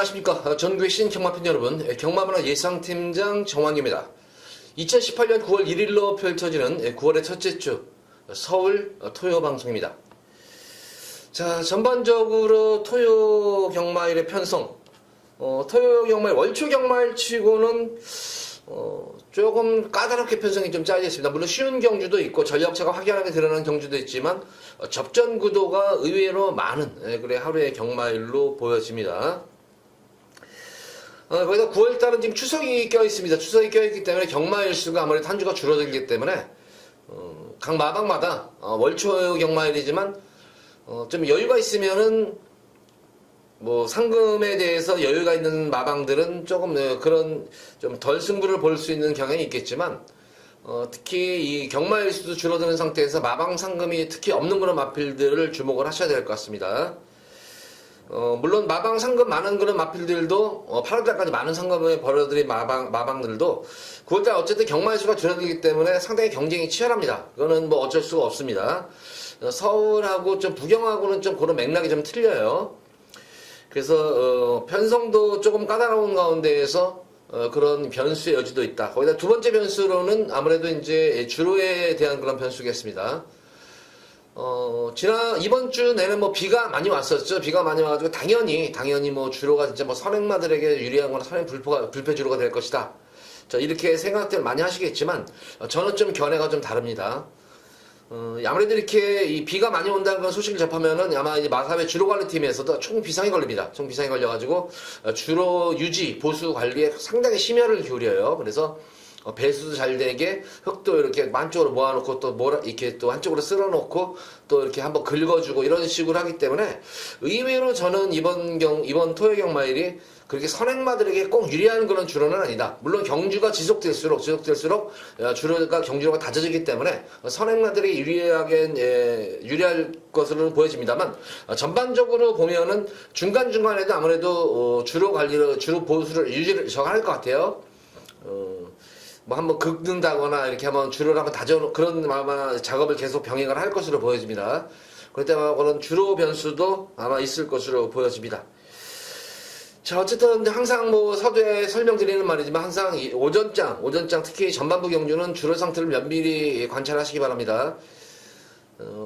안녕하십니까. 전국의 신경마팬 여러분, 경마문화 예상팀장 정환규입니다. 2018년 9월 1일로 펼쳐지는 9월의 첫째 주 서울 토요 방송입니다. 자, 전반적으로 토요 경마일의 편성, 토요 경마일, 월초 경마일 치고는 조금 까다롭게 편성이 좀 짜여져 있습니다. 물론 쉬운 경주도 있고 전력차가 확연하게 드러나는 경주도 있지만 접전 구도가 의외로 많은 그래 하루의 경마일로 보여집니다. 거기다 9월달은 지금 추석이 껴있습니다. 추석이 껴있기 때문에 경마일 수가 아무래도 한 주가 줄어들기 때문에 각 마방마다 월초 경마일이지만 좀 여유가 있으면은 뭐 상금에 대해서 여유가 있는 마방들은 조금 그런 좀 덜 승부를 볼 수 있는 경향이 있겠지만 특히 이 경마일 수도 줄어드는 상태에서 마방 상금이 특히 없는 그런 마필들을 주목을 하셔야 될 것 같습니다. 물론 마방 상금 많은 그런 마필들도 8월달까지 많은 상금을 벌어들인 마방들도 9월달 어쨌든 경마일 수가 줄어들기 때문에 상당히 경쟁이 치열합니다. 그거는 뭐 어쩔 수가 없습니다. 서울하고 좀 부경하고는 좀 그런 맥락이 좀 틀려요. 그래서 편성도 조금 까다로운 가운데에서 그런 변수의 여지도 있다. 거기다 두 번째 변수로는 아무래도 이제 주로에 대한 그런 변수겠습니다. 이번 주 내내 뭐 비가 많이 왔었죠. 비가 많이 와가지고 당연히 뭐 주로가 진짜 뭐 선행마들에게 유리한 거나 선행 불패 주로가 될 것이다. 자, 이렇게 생각들 많이 하시겠지만 저는 좀 견해가 좀 다릅니다. 아무래도 이렇게 이 비가 많이 온다는 그런 소식을 접하면은 아마 이제 마사회 주로관리팀에서도 총 비상이 걸립니다. 총 비상이 걸려가지고 주로 유지, 보수 관리에 상당히 심혈을 기울여요. 그래서 배수도 잘 되게 흙도 이렇게 만쪽으로 모아놓고 또 이렇게 또 한쪽으로 쓸어놓고 또 이렇게 한번 긁어주고 이런 식으로 하기 때문에 의외로 저는 이번 토요 경마일이 그렇게 선행마들에게 꼭 유리한 그런 주로는 아니다. 물론 경주가 지속될수록 경주로가 다져지기 때문에 선행마들이 유리할 것으로 보여집니다만 전반적으로 보면은 중간중간에도 아무래도 주로 보수를 유지를 할 것 같아요. 뭐 한번 긁는다거나 이렇게 한번 주로를 한번 그런 아마 작업을 계속 병행을 할 것으로 보여집니다. 그럴 때 아마 그런 주로 변수도 아마 있을 것으로 보여집니다. 자, 어쨌든 항상 뭐 서두에 설명드리는 말이지만 항상 오전장 특히 전반부 경주는 주로 상태를 면밀히 관찰하시기 바랍니다.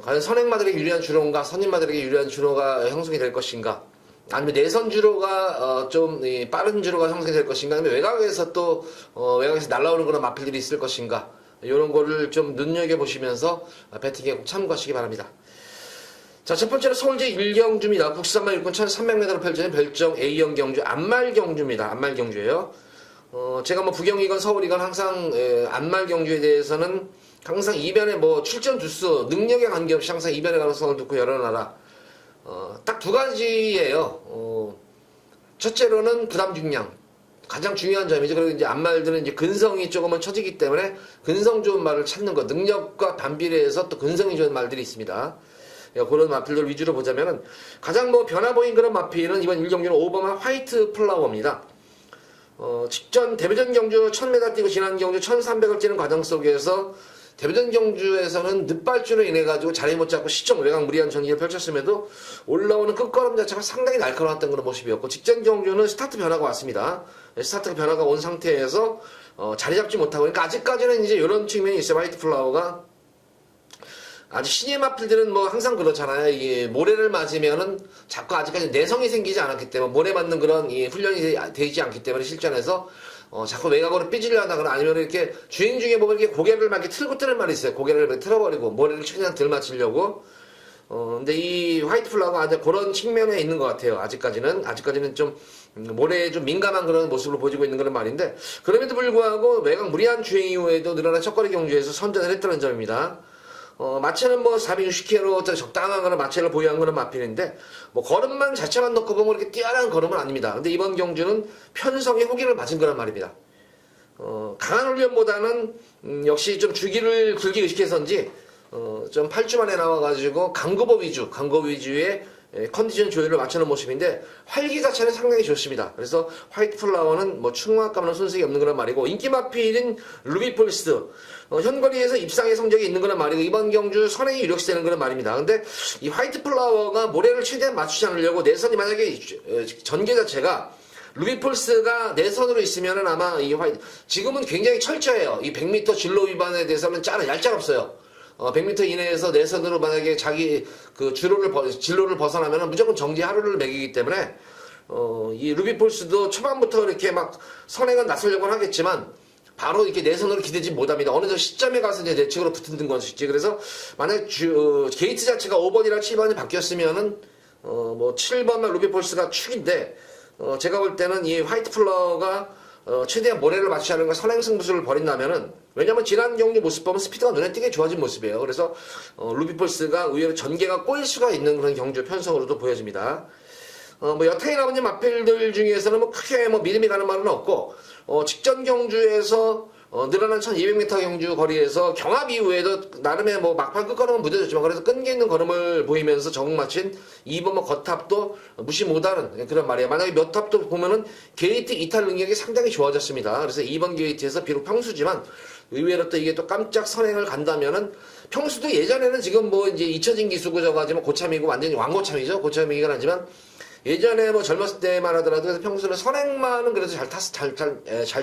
과연 선행마들에게 유리한 주로인가 선임마들에게 유리한 주로가 형성이 될 것인가, 아니면 내선 주로가 좀 빠른 주로가 형성이 될 것인가, 아니면 외곽에서 날라오는 그런 마필들이 있을 것인가, 이런 거를 좀 눈여겨보시면서 배팅에 꼭 참고하시기 바랍니다. 자, 첫 번째로 서울제 1경주입니다. 국산마 일꾼 1300m로 펼쳐진 별정 A형 경주, 안말 경주입니다. 안말 경주예요. 제가 뭐 부경이건 서울이건 항상 안말 경주에 대해서는 항상 이변에 뭐 출전 두수, 능력에 관계없이 항상 이변의 가능성을 두고 열어놔라. 딱 두 가지예요. 첫째로는 부담 중량. 가장 중요한 점이죠. 그리고 이제 안말들은 이제 근성이 조금은 처지기 때문에 근성 좋은 말을 찾는 것, 능력과 반비례해서 또 근성이 좋은 말들이 있습니다. 그런 마필들 위주로 보자면은 가장 뭐 변화 보인 그런 마필은 이번 1경주는 5번만 화이트 플라워입니다. 직전 데뷔전 경주 1000m 뛰고 지난 경주 1300을 뛰는 과정 속에서 데뷔전 경주에서는 늦발주로 인해 가지고 자리 못 잡고 시점 외곽 무리한 전기를 펼쳤음에도 올라오는 끝걸음 자체가 상당히 날카로웠던 그런 모습이었고, 직전 경주는 스타트 변화가 왔습니다. 스타트 변화가 온 상태에서 자리 잡지 못하고, 그러니까 아직까지는 이제 이런 측면이 있어요. 화이트 플라워가 아주 신예 마필들은 뭐 항상 그렇잖아요. 이게 모래를 맞으면은 자꾸 아직까지 내성이 생기지 않았기 때문에, 모래 맞는 그런 훈련이 되지 않기 때문에 실전에서 자꾸 외곽으로 삐지려 하다거나 아니면 이렇게 주행 중에 보면 이렇게 고개를 막 이렇게 틀고 뜨는 말이 있어요. 고개를 이렇게 틀어버리고 모래를 최대한 덜 맞추려고. 근데 이 화이트 플라워가 아주 그런 측면에 있는 것 같아요. 아직까지는 좀 모래에 좀 민감한 그런 모습으로 보여지고 있는 그런 말인데, 그럼에도 불구하고 외곽 무리한 주행 이후에도 늘어난 첫거리 경주에서 선전을 했다는 점입니다. 마체는 뭐 460km 적당한 그런 마체를 보유한 그런 마필인데, 뭐 걸음만 자체만 놓고 보면 이렇게 뛰어난 걸음은 아닙니다. 근데 이번 경주는 편성에 호기를 맞은 거란 말입니다. 강한 훈련보다는 역시 좀 주기를 굵게 의식해서인지 좀 8주 만에 나와가지고 강거보 위주의 컨디션 조율을 맞추는 모습인데, 활기 자체는 상당히 좋습니다. 그래서 화이트 플라워는 뭐 충무학과는 손색이 없는 그런 말이고, 인기 마필인 루비폴스 현거리에서 입상의 성적이 있는 그런 말이고, 이번 경주 선행이 유력시되는 그런 말입니다. 근데 이 화이트 플라워가 모래를 최대한 맞추지 않으려고 내선이 만약에 전개 자체가 루비폴스가 내선으로 있으면은 아마 이 지금은 굉장히 철저해요. 이 100m 진로 위반에 대해서는 얄짤없어요. 100m 이내에서 내선으로 만약에 자기 그 진로를 벗어나면은 무조건 정지 하루를 매기기 때문에 이 루비폴스도 초반부터 이렇게 막 선행은 나서려고 하겠지만 바로 이렇게 내선으로 기대지 못합니다. 어느 저 시점에 가서 이제 내측으로 붙는 것이지. 그래서 만약 게이트 자체가 5번이랑 7번이 바뀌었으면은 뭐 7번만 루비폴스가 축인데 제가 볼 때는 이 화이트 플라워가 최대한 모래를 맞추지 않은 걸 선행 승부수를 벌인다면은 왜냐면 지난 경기 모습 보면 스피드가 눈에 띄게 좋아진 모습이에요. 그래서 루비폴스가 의외로 전개가 꼬일 수가 있는 그런 경주 편성으로도 보여집니다. 뭐 여타에 나온 마필들 중에서는 뭐 크게 뭐 믿음이 가는 말은 없고 직전 경주에서 늘어난 1200m 경주 거리에서 경합 이후에도 나름의 뭐 막판 끝걸음은 무뎌졌지만 그래서 끈기 있는 걸음을 보이면서 적응 마친 2번 뭐 겉탑도 무시 못하는 그런 말이에요. 만약에 몇 탑도 보면은 게이트 이탈 능력이 상당히 좋아졌습니다. 그래서 2번 게이트에서 비록 평수지만 의외로 또 이게 또 깜짝 선행을 간다면은 평수도 예전에는 지금 뭐 이제 잊혀진 기수고 저거 하지만 고참이고 완전히 왕고참이죠. 고참이긴 하지만 예전에 뭐 젊었을 때만 하더라도 그래서 평소는 선행만은 그래도 잘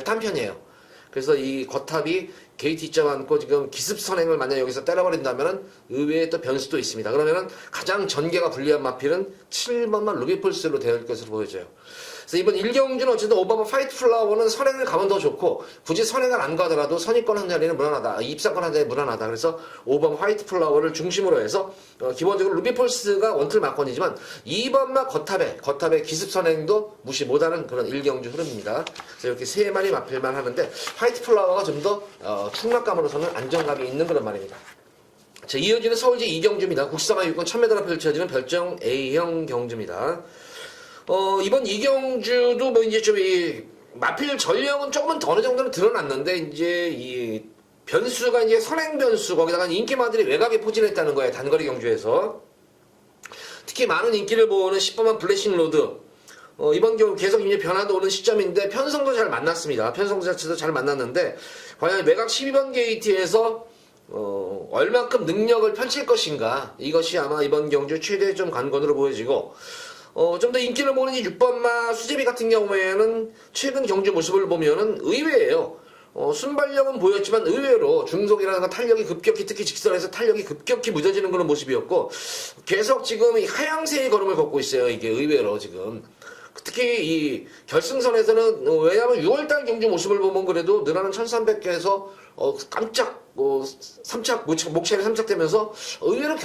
탄 편이에요. 그래서 이 겉탑이 게이트 이점 않고 지금 기습 선행을 만약 여기서 때려버린다면은 의외의 또 변수도 있습니다. 그러면은 가장 전개가 불리한 마필은 7번만 루비폴스로 되어 것으로 보여져요. 그래서 이번 1경주는 어쨌든 오바마 파이트 플라워는 선행을 가면 더 좋고 굳이 선행을 안 가더라도 선입권 한 자리는 무난하다. 입상권 한 자리는 무난하다. 그래서 오바마 화이트 플라워를 중심으로 해서 기본적으로 루비폴스가 원틀 막권이지만 2번마 겉탑의 기습 선행도 무시 못하는 그런 1경주 흐름입니다. 그래서 이렇게 세 마리 마필만 하는데 화이트 플라워가 좀 더 충막감으로서는 안정감이 있는 그런 말입니다. 자, 이어지는 서울제 2경주입니다. 국사마 6권 1000m가 펼쳐지는 별정 A형 경주입니다. 이번 이경주도 뭐 이제 좀 이 마필 전력은 조금은 어느 정도는 드러났는데 이제 이 변수가 이제 선행 변수 거기다가 인기마들이 외곽에 포진했다는 거예요. 단거리 경주에서 특히 많은 인기를 보는 10번만 블래싱 로드 이번 경우 계속 이제 변화도 오는 시점인데 편성도 잘 만났습니다. 편성도 자체도 잘 만났는데 과연 외곽 12번 게이트에서 얼만큼 능력을 펼칠 것인가 이것이 아마 이번 경주 최대 좀 관건으로 보여지고 좀 더 인기를 모는 이 6번마 수제비 같은 경우에는 최근 경주 모습을 보면은 의외예요. 순발력은 보였지만 의외로 중속이라든가 탄력이 급격히 특히 직선에서 탄력이 급격히 무뎌지는 그런 모습이었고 계속 지금 이 하향세의 걸음을 걷고 있어요. 이게 의외로 지금. 특히 이 결승선에서는 왜냐하면 6월달 경주 모습을 보면 그래도 늘어나는 1300개에서 깜짝 목차를 삼착되면서 의외로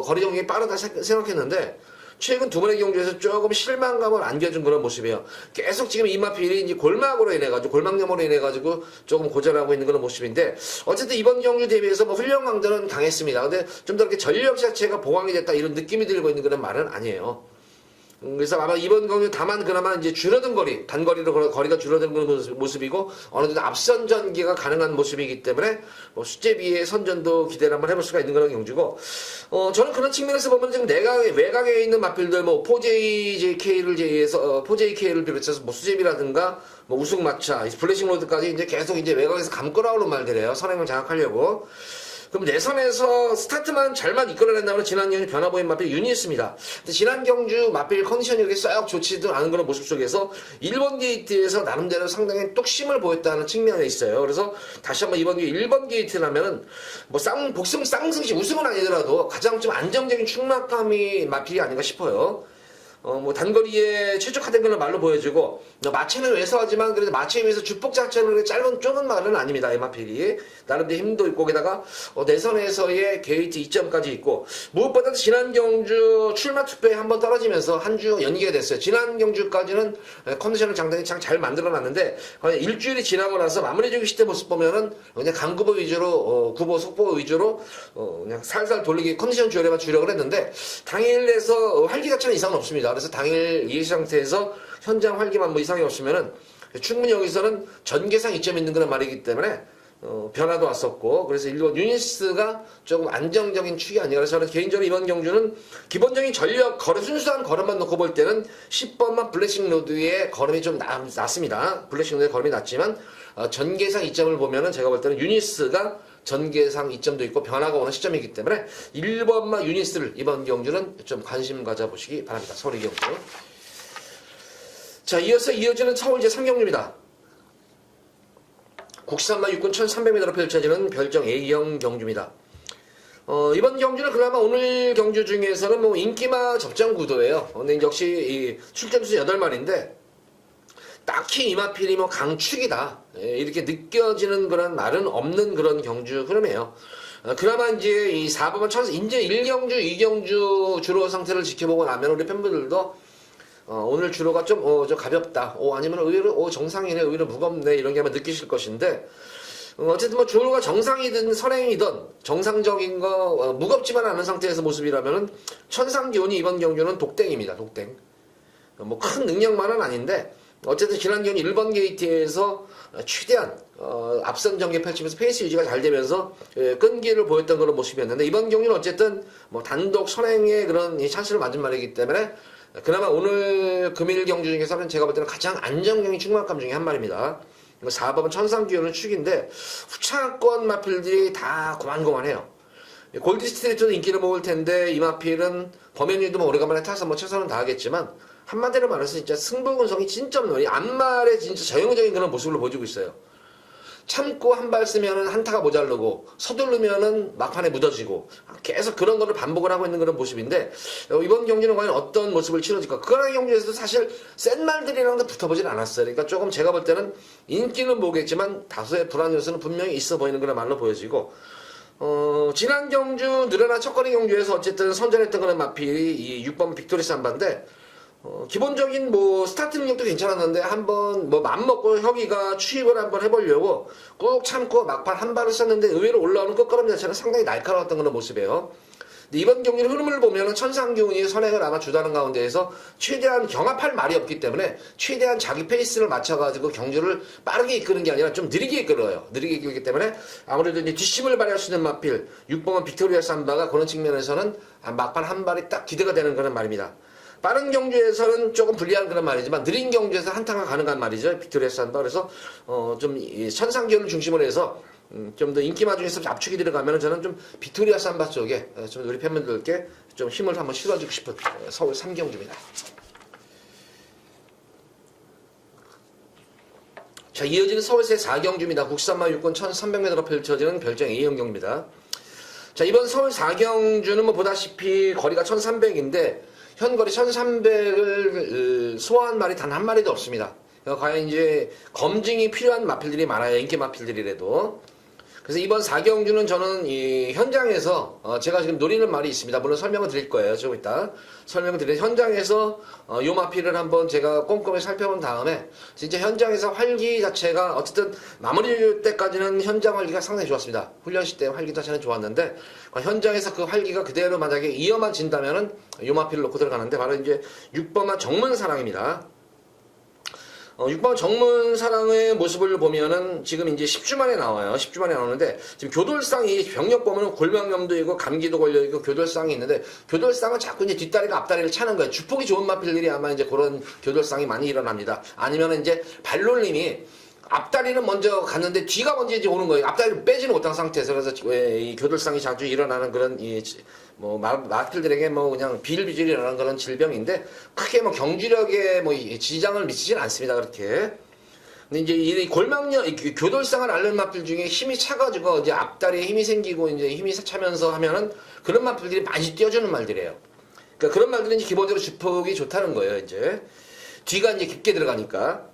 거리 정리가 빠르다 생각했는데 최근 두 번의 경주에서 조금 실망감을 안겨준 그런 모습이에요. 계속 지금 이마필이 이제 골막으로 인해가지고, 골막염으로 인해가지고 조금 고전하고 있는 그런 모습인데, 어쨌든 이번 경주 대비해서 뭐 훈련 강도는 강했습니다. 근데 좀 더 이렇게 전력 자체가 보강이 됐다 이런 느낌이 들고 있는 그런 말은 아니에요. 그래서 아마 이번 경주 다만 그나마 이제 줄어든 거리, 단거리로 거리가 줄어든 그런 모습이고 어느 정도 앞선 전기가 가능한 모습이기 때문에 뭐 수제비의 선전도 기대를 한번 해볼 수가 있는 그런 경주고 저는 그런 측면에서 보면 지금 외곽에 있는 마필들 뭐 4JK를 제외해서 4JK를 비롯해서 뭐 수제비라든가 뭐 우승마차, 블래싱 로드까지 이제 계속 이제 외곽에서 감끌어오는 말들이에요. 선행을 장악하려고. 그럼 내선에서 스타트만 잘만 이끌어낸다면 지난 경주 변화 보인 마필 유니스입니다. 근데 지난 경주 마필 컨디션이 이렇게 썩 좋지도 않은 그런 모습 속에서 1번 게이트에서 나름대로 상당히 뚝심을 보였다는 측면에 있어요. 그래서 다시 한번 이번 경주 1번 게이트라면은 뭐 복승 쌍승시 우승은 아니더라도 가장 좀 안정적인 충막감이 마필이 아닌가 싶어요. 뭐 단거리에 최적화된 걸로 말로 보여지고 마체는 왜소하지만 그래도 마체에 비해서 주폭 자체는 좁은 말은 아닙니다. 에마필이 나름대로 힘도 있고 게다가 내선에서의 게이트 2점까지 있고 무엇보다 지난 경주 출마 투표에 한번 떨어지면서 한 주 연기가 됐어요. 지난 경주까지는 컨디션을 상당히 잘 만들어놨는데 일주일이 지나고 나서 마무리 주기 시대 모습 보면은 그냥 강구보 위주로 구보 속보 위주로 그냥 살살 돌리기 컨디션 조절에만 주력을 했는데 당일에서 활기 자체는 이상은 없습니다. 그래서 당일 이 상태에서 현장 활기만 뭐 이상이 없으면은 충분히 여기서는 전개상 이점이 있는 그런 말이기 때문에 변화도 왔었고 그래서 일본 유니스가 조금 안정적인 축이 아니라 그래서 저는 개인적으로 이번 경주는 기본적인 전력 순수한 걸음만 놓고 볼 때는 10번만 블래싱 로드의 걸음이 좀 낮습니다. 블래싱 로드의 걸음이 낮지만 전개상 이점을 보면은 제가 볼 때는 유니스가 전개상 이점도 있고 변화가 오는 시점이기 때문에 1번만 유니스를 이번 경주는 좀 관심 가져보시기 바랍니다. 서울 2경주. 자, 이어서 이어지는 서울 제3경주입니다. 국산마 육군 1300m로 펼쳐지는 별정 A형 경주입니다. 이번 경주는 그나마 오늘 경주 중에서는 뭐 인기마 접전 구도예요. 근데 역시 이 출전수 8마리인데 딱히 이마필이 뭐 강축이다 이렇게 느껴지는 그런 말은 없는 그런 경주 흐름이에요. 그나마 이제 이 4번은 이제 1경주, 2경주 주로 상태를 지켜보고 나면 우리 팬분들도 오늘 주로가 좀 가볍다. 아니면 의외로 정상이네, 의외로 무겁네 이런 게 아마 느끼실 것인데 어쨌든 뭐 주로가 정상이든 선행이든 정상적인 거 무겁지만 않은 상태에서 모습이라면은 천상기온이 이번 경주는 독땡입니다. 독땡. 뭐 큰 능력만은 아닌데 어쨌든 지난 경기 1번 게이트에서 최대한 앞선 전개 펼치면서 페이스 유지가 잘 되면서 끈기를 보였던 그런 모습이었는데 이번 경기는 어쨌든 뭐 단독 선행의 그런 찬스를 맞은 말이기 때문에 그나마 오늘 금일 경주 중에서는 제가 볼 때는 가장 안정적인 충만감 중에 한 마리입니다. 4번은 천상기온은 축인데 후차권 마필들이 다 고만고만해요. 골드스트리트도 인기를 모을 텐데 이 마필은 범현이도 뭐 오래간만에 타서 뭐 최선은 다하겠지만 한마디로 말해서 진짜 승부 근성이 진짜 없는 앞말에 진짜 저형적인 그런 모습을 보여주고 있어요. 참고 한 발 쓰면은 한타가 모자르고 서두르면은 막판에 묻어지고 계속 그런 거를 반복을 하고 있는 그런 모습인데 이번 경기는 과연 어떤 모습을 치러질까? 그런 경기에서도 사실 센 말들이랑도 붙어보진 않았어요. 그러니까 조금 제가 볼 때는 인기는 모르겠지만 다소의 불안 요소는 분명히 있어 보이는 그런 말로 보여지고 지난 경주 늘어난 첫거리 경주에서 어쨌든 선전했던 그런 마필이 이 6번 빅토리 삼바인데 기본적인 뭐 스타트 능력도 괜찮았는데 한번 뭐 맘먹고 혁이가 추입을 한번 해보려고 꾹 참고 막판 한 발을 쐈는데 의외로 올라오는 끝걸음 자체는 상당히 날카로웠던 그런 모습이에요. 근데 이번 경기는 흐름을 보면은 천상기운이 선행을 아마 주도하는 가운데에서 최대한 경합할 말이 없기 때문에 최대한 자기 페이스를 맞춰가지고 경주를 빠르게 이끄는 게 아니라 좀 느리게 이끌어요. 느리게 이끌기 때문에 아무래도 이제 뒷심을 발휘할 수 있는 마필 6번은 빅토리아 삼바가 그런 측면에서는 막판 한 발이 딱 기대가 되는 그런 말입니다. 빠른 경주에서는 조금 불리한 그런 말이지만 느린 경주에서 한타가 가능한 말이죠. 빅토리아 삼바. 그래서 좀 천상기운을 중심으로 해서 좀 더 인기마 중에서 압축이 들어가면 저는 좀 빅토리아 삼바 쪽에 좀 우리 팬분들께 좀 힘을 한번 실어주고 싶은 서울 3경주입니다. 자, 이어지는 서울시 4경주입니다. 국산마 육군 1300m로 펼쳐지는 별정 A형 경주입니다. 자, 이번 서울 4경주는 뭐 보다시피 거리가 1300인데 현거리 1300을 소화한 말이 단 한 마리도 없습니다. 과연 이제 검증이 필요한 마필들이 많아요. 인기 마필들이라도. 그래서 이번 4경주는 저는 이 현장에서 제가 지금 노리는 말이 있습니다. 물론 설명을 드릴 거예요. 조금 이따 설명을 드릴 현장에서 요 마필을 한번 제가 꼼꼼히 살펴본 다음에 진짜 현장에서 활기 자체가 어쨌든 마무리 때까지는 현장 활기가 상당히 좋았습니다. 훈련시 때 활기 자체는 좋았는데 현장에서 그 활기가 그대로 만약에 이어만 진다면은 요 마필을 놓고 들어가는데 바로 이제 6번만 정문사랑입니다. 6번 정문사랑의 모습을 보면은 지금 이제 10주 만에 나와요. 10주 만에 나오는데 지금 교돌상이 병력 보면은 골망염도 있고 감기도 걸려있고 교돌상이 있는데 교돌상은 자꾸 이제 뒷다리가 앞다리를 차는 거예요. 주폭이 좋은 마필들이 아마 이제 그런 교돌상이 많이 일어납니다. 아니면은 이제 발놀림이 앞다리는 먼저 갔는데 뒤가 먼저 이제 오는 거예요. 앞다리를 빼지는 못한 상태에서. 그래서 이 교돌상이 자주 일어나는 그런 뭐 마필들에게 뭐 그냥 비일비재로 일어나는 그런 질병인데 크게 뭐 경주력에 뭐 지장을 미치진 않습니다. 그렇게. 근데 이제 이 골망력, 교돌상을 앓는 마필 중에 힘이 차가지고 이제 앞다리에 힘이 생기고 이제 힘이 차면서 하면은 그런 마필들이 많이 뛰어주는 말들이에요. 그러니까 그런 말들은 이제 기본적으로 주폭이 좋다는 거예요. 이제 뒤가 이제 깊게 들어가니까.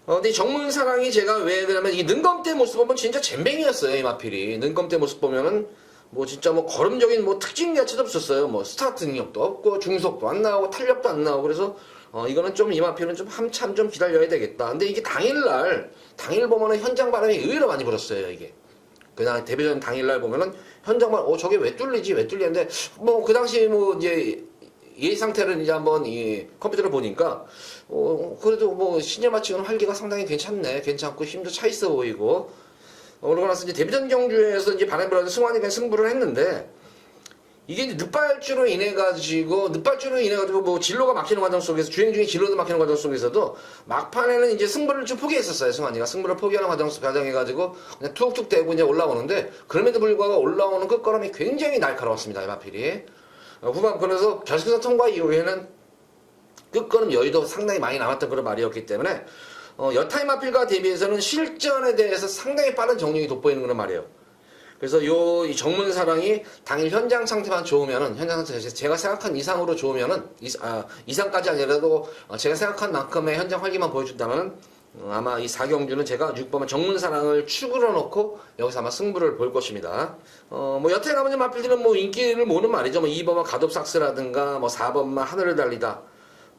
근데 정문사랑이 제가 왜 그러면 이 능검대 모습 보면 진짜 잼뱅이였어요. 이 마필이. 능검대 모습 보면은 뭐 진짜 뭐 걸음적인 뭐 특징 자체도 없었어요. 뭐 스타트 능력도 없고 중속도 안 나오고 탄력도 안 나오고 그래서 이거는 좀 이 마필은 좀 한참 좀 기다려야 되겠다. 근데 이게 당일 보면은 현장 바람이 의외로 많이 불었어요. 이게. 그냥 데뷔전 당일날 보면은 현장 바람 저게 왜 뚫리는데 뭐 그 당시 뭐 이제 이 상태를 이제 한번 이 컴퓨터를 보니까 그래도 뭐 신여 마치고는 활기가 상당히 괜찮고 힘도 차 있어 보이고 그러고 나서 이제 데뷔전 경주에서 이제 바람불어서 승환이가 승부를 했는데 이게 이제 늑발주로 인해 가지고 뭐 진로가 막히는 과정 속에서 주행 중에 진로도 막히는 과정 속에서도 막판에는 이제 승부를 좀 포기했었어요. 승환이가 승부를 포기하는 과정해 가지고 그냥 툭툭 대고 이제 올라오는데 그럼에도 불구하고 올라오는 끝걸음이 굉장히 날카로웠습니다. 이 마필이. 후반 그래서 결승선 통과 이후에는 끝걸음 여유도 상당히 많이 남았던 그런 말이었기 때문에 여타임 마필과 대비해서는 실전에 대해서 상당히 빠른 정력이 돋보이는 그런 말이에요. 그래서 이 정문사랑이 당일 현장 상태만 좋으면은, 현장 상태 제가 생각한 이상으로 좋으면은, 이상까지 아니라도 제가 생각한 만큼의 현장 활기만 보여준다면은, 아마 이 4경주는 제가 6번은 정문사랑을 축으로 놓고 여기서 아마 승부를 볼 것입니다. 뭐 여태 나머지 마필들은 뭐 인기를 모는 말이죠. 뭐 2번은 가놉삭스라든가, 뭐 4번만 하늘을 달리다.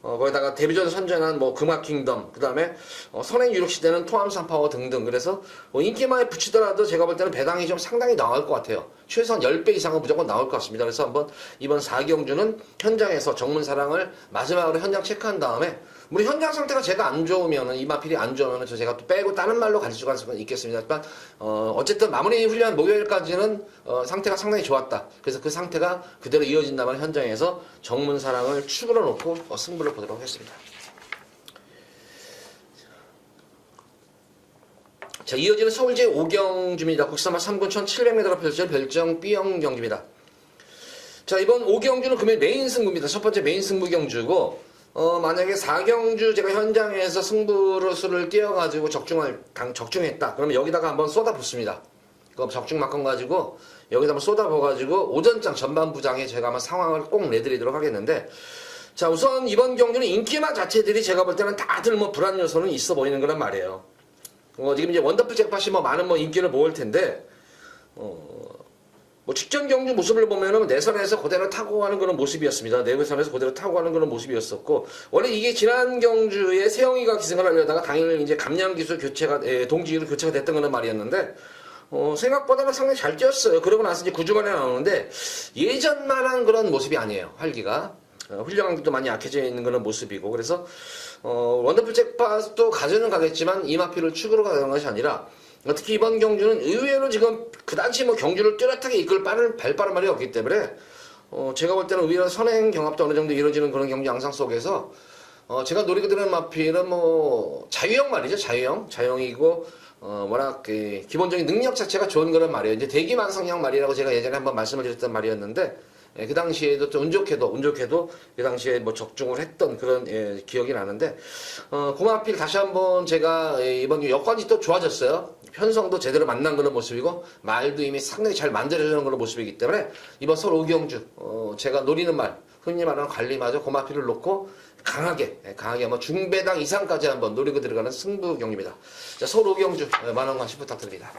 거기다가 데뷔전 선전한 뭐 금화킹덤, 그 다음에 선행 유력시대는 토암산파워 등등. 그래서 뭐 인기만에 붙이더라도 제가 볼 때는 배당이 좀 상당히 나올 것 같아요. 최소한 10배 이상은 무조건 나올 것 같습니다. 그래서 한번 이번 4경주는 현장에서 정문사랑을 마지막으로 현장 체크한 다음에, 우리 현장 상태가 제가 안 좋으면은, 이 마필이 안 좋으면은 제가 또 빼고 다른 말로 가질 수가 있겠습니다. 하지만 어쨌든 마무리 훈련 목요일까지는 상태가 상당히 좋았다. 그래서 그 상태가 그대로 이어진다면 현장에서 정문사랑을 축으로 놓고 승부를 보도록 하겠습니다. 자, 이어지는 서울제 5경주입니다. 국산마 3군 1700m로 펼쳐질 별정 B형 경주입니다. 자, 이번 5경주는 금일 메인 승부입니다. 첫 번째 메인 승부 경주고, 만약에 4경주 제가 현장에서 승부수를 띄어가지고 적중했다. 그러면 여기다가 한번 쏟아붓습니다. 그럼 적중만큼 가지고 여기다 한번 쏟아부어가지고 오전장 전반부장에 제가 한번 상황을 꼭 내드리도록 하겠는데, 자, 우선 이번 경주는 인기만 자체들이 제가 볼 때는 다들 뭐 불안 요소는 있어 보이는 그런 말이에요. 지금 이제 원더풀 잭팟이 뭐 많은 뭐 인기를 모을 텐데, 뭐 직전 경주 모습을 보면은 내선에서 그대로 타고 가는 그런 모습이었습니다. 내선에서 그대로 타고 가는 그런 모습이었었고, 원래 이게 지난 경주에 세영이가 기승을 하려다가 당일 이제 감량기수 교체가, 동지기로 교체가 됐던 그런 말이었는데, 생각보다는 상당히 잘 뛰었어요. 그러고 나서 이제 9주 만에 나오는데, 예전만한 그런 모습이 아니에요, 활기가. 훈련강도 많이 약해져 있는 그런 모습이고, 그래서, 원더풀 잭팟도 가져는 가겠지만, 이마피를 축으로 가는 것이 아니라, 특히 이번 경주는 의외로 지금 그다지 뭐 경주를 뚜렷하게 이끌 발빠른 말이 없기 때문에 제가 볼 때는 의외로 선행 경합도 어느 정도 이루어지는 그런 경주 양상 속에서 제가 노리고 들은 마필은 뭐 자유형 말이죠. 자유형이고 워낙 그 기본적인 능력 자체가 좋은 그런 말이에요. 이제 대기만성형 말이라고 제가 예전에 한번 말씀을 드렸던 말이었는데, 그 당시에도 좀 운 좋게도 그 당시에 뭐 적중을 했던 그런 기억이 나는데, 고마필 다시 한번 제가 이번 여건이 또 좋아졌어요. 편성도 제대로 만난 그런 모습이고, 말도 이미 상당히 잘 만들어지는 그런 모습이기 때문에, 이번 서울 5경주, 제가 노리는 말, 흔히 말하는 관리마저 고마필을 놓고, 강하게 한번 중배당 이상까지 한번 노리고 들어가는 승부 경기입니다. 자, 서울 5경주, 만원 관심 부탁드립니다.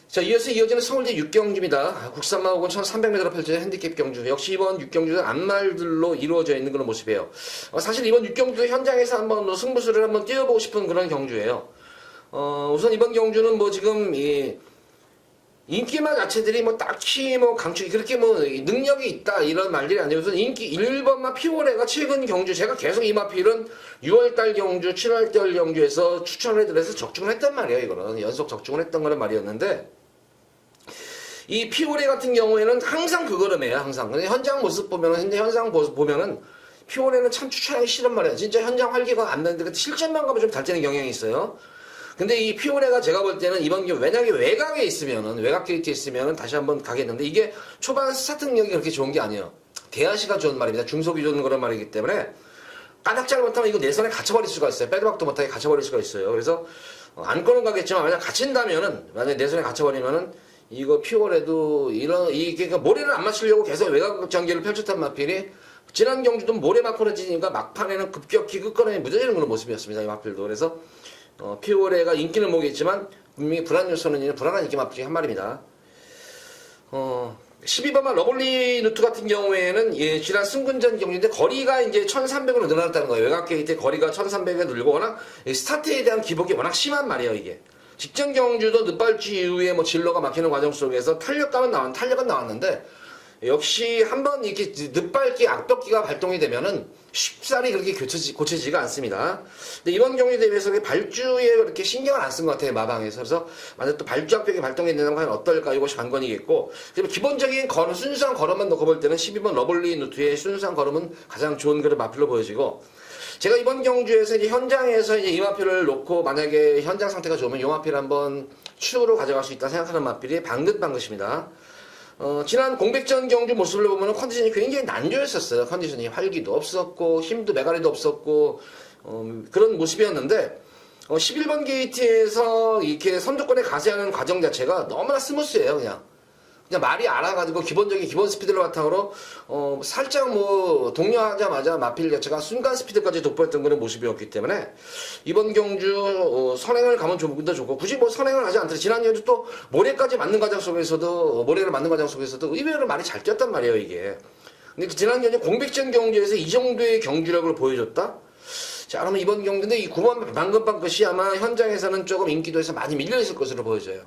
자, 이어서 이어지는 서울제 6경주입니다. 국산마 5군 1300m로 펼쳐진 핸디캡 경주. 역시 이번 6경주는 앞말들로 이루어져 있는 그런 모습이에요. 사실 이번 6경주 현장에서 한번 승부수를 한번 띄워보고 싶은 그런 경주예요. 우선 이번 경주는 뭐 지금 인기마 자체들이 뭐 딱히 뭐 강축이 그렇게 뭐 능력이 있다 이런 말들이 아니고, 우선 인기 1번마 피오레가 최근 경주, 제가 계속 이 마필은 6월달 경주, 7월달 경주에서 추천을 해드려서 적중을 했단 말이에요. 이거는 연속 적중을 했던 거란 말이었는데, 이 피오레 같은 경우에는 항상 그 걸음이에요. 항상. 근데 현장 모습 보면은, 피오레는 참 추천하기 싫은 말이에요. 진짜 현장 활기가 안 나는데 실전만 가면 좀 달리는 경향이 있어요. 근데 이 피오레가 제가 볼 때는 이번 경우 만약에 외곽에 있으면은, 외곽 게이트에 있으면은 다시 한번 가겠는데, 이게 초반 스타트 능력이 그렇게 좋은 게 아니에요. 대하시가 좋은 말입니다. 중속이 좋은 그런 말이기 때문에 까닥 잘못하면 이거 내선에 갇혀버릴 수가 있어요. 빼도박도 못하게 갇혀버릴 수가 있어요. 그래서 안고는 가겠지만, 만약 갇힌다면은, 만약에 내선에 갇혀버리면은 이거 피오레도 이게 모래를 안 맞추려고 계속 외곽 전개를 펼쳤단 마필이, 지난 경주도 모래 맞고는 지니까 막판에는 급격히 끝걸음이 무뎌지는 그런 모습이었습니다. 이 마필도. 그래서 피오레가 인기는 모르겠지만 분명히 불안 요소는 있는 불안한 인기 마필이 한 마리입니다. 12번마 러블리 루트 같은 경우에는 지난 승군전 경주인데 거리가 이제 1300으로 늘어났다는 거예요. 외곽 게이트의 거리가 1300에 늘고, 워낙 스타트에 대한 기복이 워낙 심한 말이에요. 이게 직전 경주도 늦발주 이후에 뭐 진로가 막히는 과정 속에서 탄력은 나왔는데, 역시 한번 이렇게 늦발기 악덕기가 발동이 되면은 쉽사리 그렇게 고쳐지지가 않습니다. 근데 이번 경주에 대비해서 발주에 그렇게 신경을 안 쓴 것 같아요, 마방에서. 그래서 만약 또 발주 악벽이 발동이 되는 건 어떨까, 이것이 관건이겠고, 그리고 기본적인 순수한 걸음만 놓고 볼 때는 12번 러블리 누트의 순수한 걸음은 가장 좋은 그런 마필로 보여지고, 제가 이번 경주에서 이제 현장에서 이제 이 마필을 놓고 만약에 현장 상태가 좋으면 이 마필을 한번 축으로 가져갈 수 있다 생각하는 마필이 방긋방긋입니다. 지난 공백전 경주 모습을 보면 컨디션이 굉장히 난조했었어요. 컨디션이 활기도 없었고 힘도 메가리도 없었고 그런 모습이었는데 11번 게이트에서 이렇게 선두권에 가세하는 과정 자체가 너무나 스무스해요. 그냥 말이 알아가지고 기본적인 기본 스피드를 바탕으로 살짝 뭐 동료하자마자 마필 자체가 순간 스피드까지 돋보였던 그런 모습이었기 때문에 이번 경주 선행을 가면 좀 더 좋고 굳이 뭐 선행을 하지 않더라도 지난 경주 또 모래까지 맞는 과정 속에서도 모래를 맞는 과정 속에서도 의외로 많이 잘 뛰었단 말이에요 이게. 근데 지난 경주 공백전 경주에서 이 정도의 경주력을 보여줬다? 자 그러면 이번 경주인데 이 9번 방금방 것이 아마 현장에서는 조금 인기도에서 많이 밀려있을 것으로 보여져요.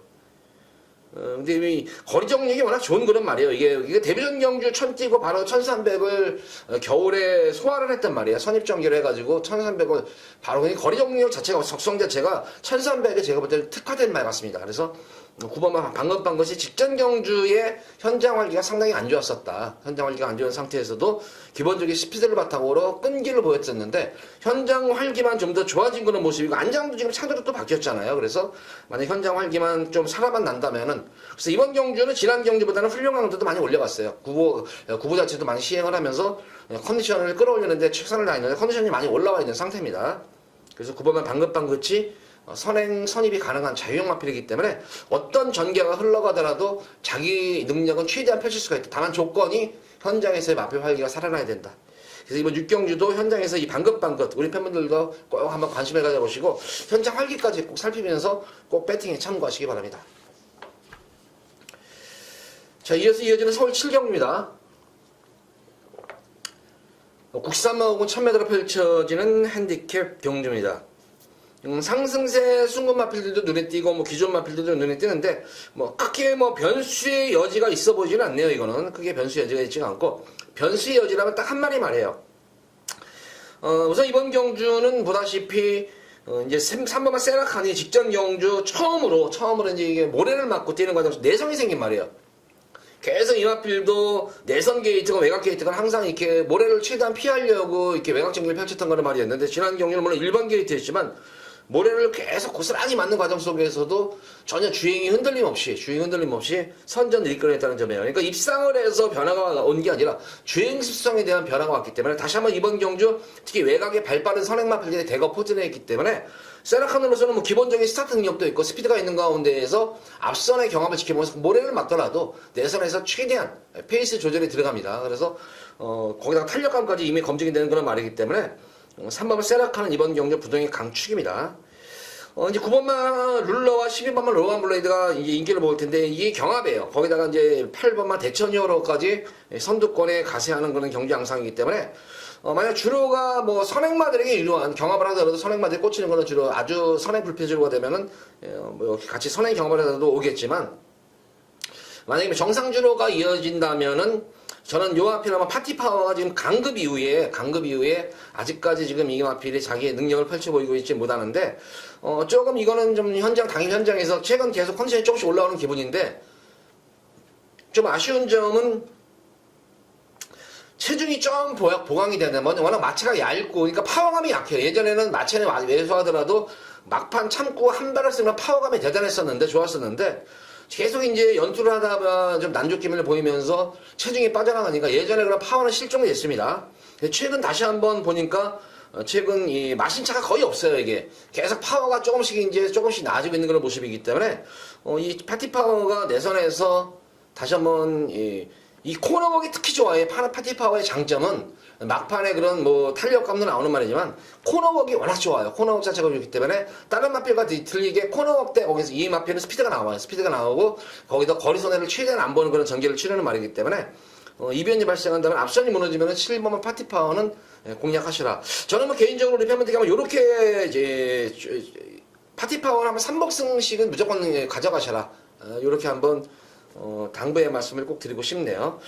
근데 이 거리 정력이 워낙 좋은 그런 말이에요. 이게 데뷔전 경주 1000 뛰고 바로 1300을 겨울에 소화를 했단 말이에요. 선입전개를 해가지고 1300을 바로 그냥 거리 정력 자체가 적성 자체가 1300에 제가 볼 때는 특화된 말 같습니다. 그래서 9번 방금 반 것이 직전 경주의 현장 활기가 상당히 안 좋았었다. 현장 활기가 안 좋은 상태에서도 기본적인 스피드를 바탕으로 끈기를 보였었는데 현장 활기만 좀 더 좋아진 그런 모습이고 안장도 지금 차도로 또 바뀌었잖아요. 그래서 만약 현장 활기만 좀 살아만 난다면은 그래서 이번 경주는 지난 경주보다는 훈련 강도도 많이 올려갔어요. 구보 자체도 많이 시행을 하면서 컨디션을 끌어올리는데 최선을 다했는데 컨디션이 많이 올라와 있는 상태입니다. 그래서 9번만 방금 반 것이 선입이 가능한 자유형 마필이기 때문에 어떤 전개가 흘러가더라도 자기 능력은 최대한 펼칠 수가 있다. 다만 조건이 현장에서의 마필 활기가 살아나야 된다. 그래서 이번 6경주도 현장에서 이 방긋방긋 우리 팬분들도 꼭 한번 관심을 가져보시고 현장 활기까지 꼭 살피면서 꼭 배팅에 참고하시기 바랍니다. 자, 이어서 이어지는 서울 7경주입니다. 국산마오군 1000m로 펼쳐지는 핸디캡 경주입니다. 상승세 순금 마필들도 눈에 띄고 뭐 기존 마필들도 눈에 띄는데 뭐 크게 뭐 변수의 여지가 있어 보이지는 않네요. 이거는 크게 변수의 여지가 있지가 않고 변수의 여지라면 딱 한 마디 말이에요. 우선 이번 경주는 보다시피 이제 3번만 세라칸이 직전 경주 처음으로 이제 이게 모래를 맞고 뛰는 과정에서 내성이 생긴 말이에요. 계속 이 마필도 내선 게이트가 외곽 게이트가 항상 이렇게 모래를 최대한 피하려고 이렇게 외곽 전개를 펼쳤던 거는 말이었는데 지난 경주는 물론 1번 게이트였지만 모래를 계속 고스란히 맞는 과정 속에서도 전혀 주행이 흔들림 없이 선전을 이끌어냈다는 점이에요. 그러니까 입상을 해서 변화가 온 게 아니라 주행 습성에 대한 변화가 왔기 때문에 다시 한번 이번 경주 특히 외곽에 발빠른 선행마필들이 대거 포진했기 때문에 세라카노로서는 뭐 기본적인 스타트 능력도 있고 스피드가 있는 가운데에서 앞선의 경험을 지켜보면서 모래를 맞더라도 내선에서 최대한 페이스 조절이 들어갑니다. 그래서 거기다가 탄력감까지 이미 검증이 되는 그런 말이기 때문에 3번만 세라카는 이번 경주 부동의 강축입니다. 이제 9번만 룰러와 12번만 로만 블레이드가 이제 인기를 모을 텐데 이게 경합이에요. 거기다가 이제 8번만 대천여로까지 선두권에 가세하는 그런 경기 양상이기 때문에 만약 주로가 뭐 선행마들에게 유리한 경합을 하더라도 선행마들이 꽂히는 거는 주로 아주 선행 불패주로가 되면은 뭐 같이 선행 경합을 하더라도 오겠지만 만약에 정상주로가 이어진다면은 저는 요 앞이나마 파티파워가 지금 강급 이후에 아직까지 지금 이 마필이 자기의 능력을 펼쳐 보이고 있지 못하는데 조금 이거는 좀 당일 현장에서 최근 계속 컨디션이 조금씩 올라오는 기분인데 좀 아쉬운 점은 체중이 좀 보강이 되는 워낙 마체가 얇고 그러니까 파워감이 약해요. 예전에는 마체는 왜소하더라도 막판 참고 한 발을 쓰면 파워감이 대단했었는데 좋았었는데 계속 이제 연투를 하다가 좀 난조기미를 보이면서 체중이 빠져나가니까 예전에 그런 파워는 실종이 됐습니다. 최근 다시 한번 보니까 최근 이 마신차가 거의 없어요. 이게 계속 파워가 조금씩 나아지고 있는 그런 모습이기 때문에 이 파티 파워가 내선에서 다시 한번 이 코너웍이 특히 좋아요. 파티 파워의 장점은 막판에 그런 뭐 탄력감도 나오는 말이지만 코너웍이 워낙 좋아요. 코너웍 자체가 좋기 때문에 다른 마필과 틀리게 코너웍 때 거기서 이 마필은 스피드가 나와요. 스피드가 나오고 거기다 거리 손해를 최대한 안 보는 그런 전개를 치르는 말이기 때문에 이변이 발생한다면 앞선이 무너지면 7번만 파티 파워는 공략하시라. 저는 뭐 개인적으로 우리 팬분들께 하면 이렇게 이제 파티 파워를 한번 3복승씩은 무조건 가져가셔라. 이렇게 한번 당부의 말씀을 꼭 드리고 싶네요.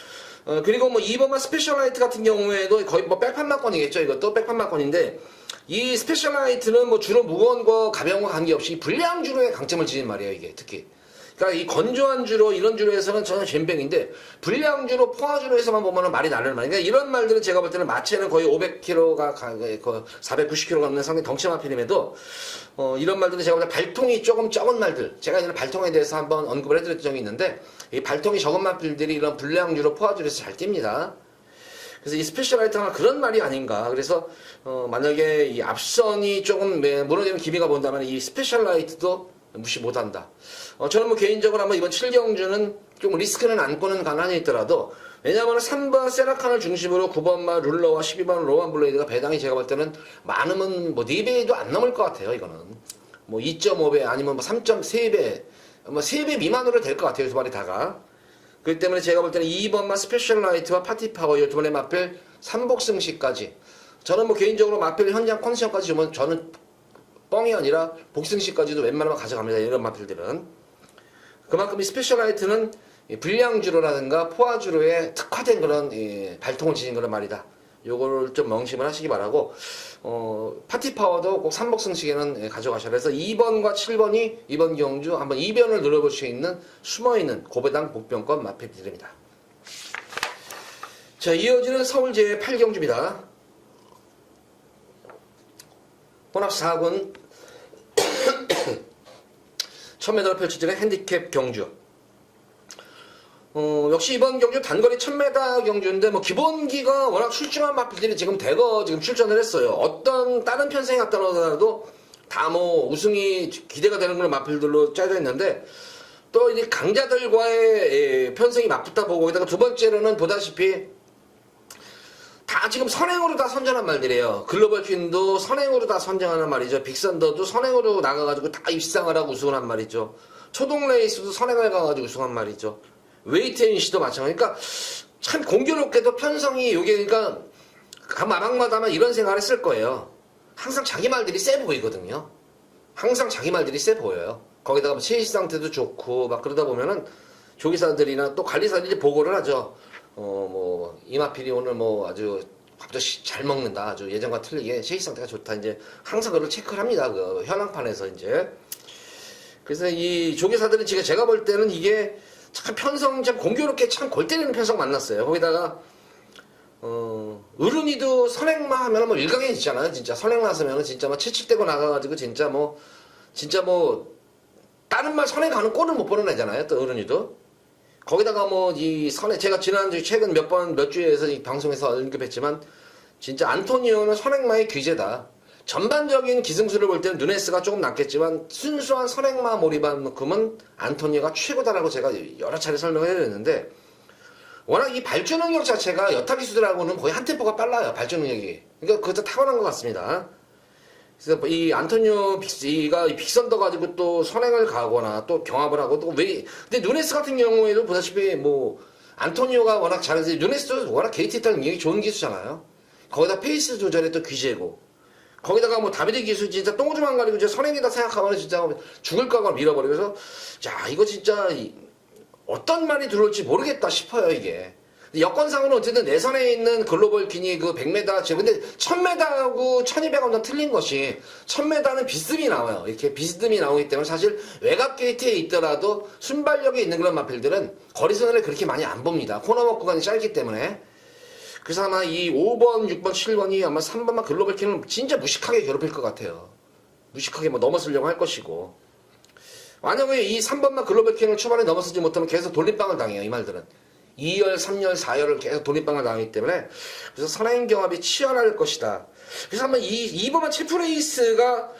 그리고 뭐 2번만 스페셜라이트 같은 경우에도 거의 뭐 백판마권이겠죠. 이것도 백판마권인데 이 스페셜라이트는 뭐 주로 무거운 거 가벼운 거 관계없이 불량주로의 강점을 지닌 말이에요. 이게 특히 그러니까 이 건조한 주로 이런 주로에서는 저는 젬병인데 불량주로 포화주로에서만 보면은 말이 나르는 말. 그러니까 이런 말들은 제가 볼 때는 마체는 거의 500kg가 490kg 넘는 상당히 덩치 마필임에도 이런 말들은 제가 볼 때 발통이 조금 적은 말들. 제가 이런 발통에 대해서 한번 언급을 해드렸던 적이 있는데 이 발통이 적은 마필들이 이런 불량주로 포화주로에서 잘 뜁니다. 그래서 이 스페셜라이트가 그런 말이 아닌가. 그래서 만약에 이 앞선이 조금 무너지는 기미가 본다면 이 스페셜라이트도 무시 못한다. 저는 뭐 개인적으로 한번 이번 7경주는 좀 리스크는 안고는 가난이 있더라도 왜냐하면 3번 세라칸을 중심으로 9번만 룰러와 12번 로만 블레이드가 배당이 제가 볼 때는 많으면 뭐 4배도 안 넘을 것 같아요. 이거는 뭐 2.5배 아니면 뭐 3.3배 뭐 3배 미만으로 될 것 같아요. 두 마리 다가. 그렇기 때문에 제가 볼 때는 2번만 스페셜라이트와 파티파워 이 두 번의 마필 3복승시까지 저는 뭐 개인적으로 마필 현장 컨디션까지 주면 저는 뻥이 아니라 복승시까지도 웬만하면 가져갑니다. 이런 마필들은 그만큼 이 스페셜라이트는 불량주로라든가 포화주로에 특화된 그런 발통을 지닌 그런 말이다. 요거를 좀 명심을 하시기 바라고 파티파워도 꼭 3복승식에는 가져가셔야 해서 2번과 7번이 이번 경주 한번 이변을 누려볼 수 있는 숨어있는 고배당 복병권 마필들입니다. 자, 이어지는 서울제 8경주입니다. 혼합 4군 1000m로 펼쳐지는 핸디캡 경주. 역시 이번 경주 단거리 1000m 경주인데 뭐 기본기가 워낙 출중한 마필들이 지금 대거 지금 출전을 했어요. 어떤 다른 편성이 갔다 오더라도 다 뭐 우승이 기대가 되는 그런 마필들로 짜져 있는데 또 이제 강자들과의 편성이 맞붙다 보고 거기다가 두 번째로는 보다시피 다 지금 선행으로 다 선전한 말들이에요. 글로벌 퀸도 선행으로 다 선정하는 말이죠. 빅선더도 선행으로 나가가지고 다 입상을 하고 우승을 한 말이죠. 초동 레이스도 선행을 가가지고 우승한 말이죠. 웨이트 NC도 마찬가지. 그러니까 참 공교롭게도 편성이 요게 그러니까 각 마방마다만 이런 생각을 했을 거예요. 항상 자기 말들이 세 보이거든요. 항상 자기 말들이 세 보여요. 거기다가 뭐 체시 상태도 좋고 막 그러다 보면은 조기사들이나 또 관리사들이 보고를 하죠. 뭐 이마필이 오늘 뭐 아주 밥도 잘 먹는다. 아주 예전과 틀리게 체시 상태가 좋다. 이제 항상 그걸 체크를 합니다. 그 현황판에서 이제. 그래서 이 조기사들은 지금 제가 볼 때는 이게 참 편성 참 공교롭게 참 골 때리는 편성 만났어요. 거기다가 어른이도 선행만 하면 뭐 일각견이잖아요. 진짜 선행 나서면은 진짜 뭐 채찍대고 나가가지고 진짜 뭐 다른 말 선행 가는 꼴을 못 보는 애잖아요. 또 어른이도 거기다가 뭐 이 선행 제가 지난주 최근 몇 주에서 이 방송에서 언급했지만 진짜 안토니오는 선행마의 귀재다. 전반적인 기승수를 볼 때는 누네스가 조금 낫겠지만 순수한 선행마 몰입한만큼은 안토니오가 최고다라고 제가 여러 차례 설명을 해드렸는데 워낙 이 발주 능력 자체가 여타 기수들하고는 거의 한 템포가 빨라요. 발주 능력이. 그러니까 그것도 타고난 것 같습니다. 그래서 이 안토니오 빅스가 빅선더 가지고 또 선행을 가거나 또 경합을 하고 또 왜 근데 누네스 같은 경우에도 보다시피 뭐 안토니오가 워낙 잘해서 누네스도 워낙 게이트 타는 능력이 좋은 기수잖아요. 거기다 페이스 조절에 또 귀재고 거기다가 뭐 다비드 기수 진짜 똥오줌 가리고 이제 선행이다 생각하면 진짜 죽을 각오를 밀어버리고 그래서 자 이거 진짜 어떤 말이 들어올지 모르겠다 싶어요 이게. 여건상으로는 어쨌든 내선에 있는 글로벌 퀸이 그 100m 지금 근데 1000m하고 1200원은 틀린 것이 1000m는 비스듬히 나와요. 이렇게 비스듬히 나오기 때문에 사실 외곽 게이트에 있더라도 순발력이 있는 그런 마필들은 거리선을 그렇게 많이 안 봅니다. 코너워크 구간이 짧기 때문에. 그래서 아마 이 5번, 6번, 7번이 아마 3번만 글로벌 퀸은 진짜 무식하게 괴롭힐 것 같아요. 무식하게 뭐 넘어서려고 할 것이고. 만약에 이 3번만 글로벌 퀸을 초반에 넘어서지 못하면 계속 돌림방을 당해요. 이 말들은. 2열, 3열, 4열을 계속 돌림방을 당하기 때문에 그래서 선행 경합이 치열할 것이다. 그래서 한번 2번만 체프레이스가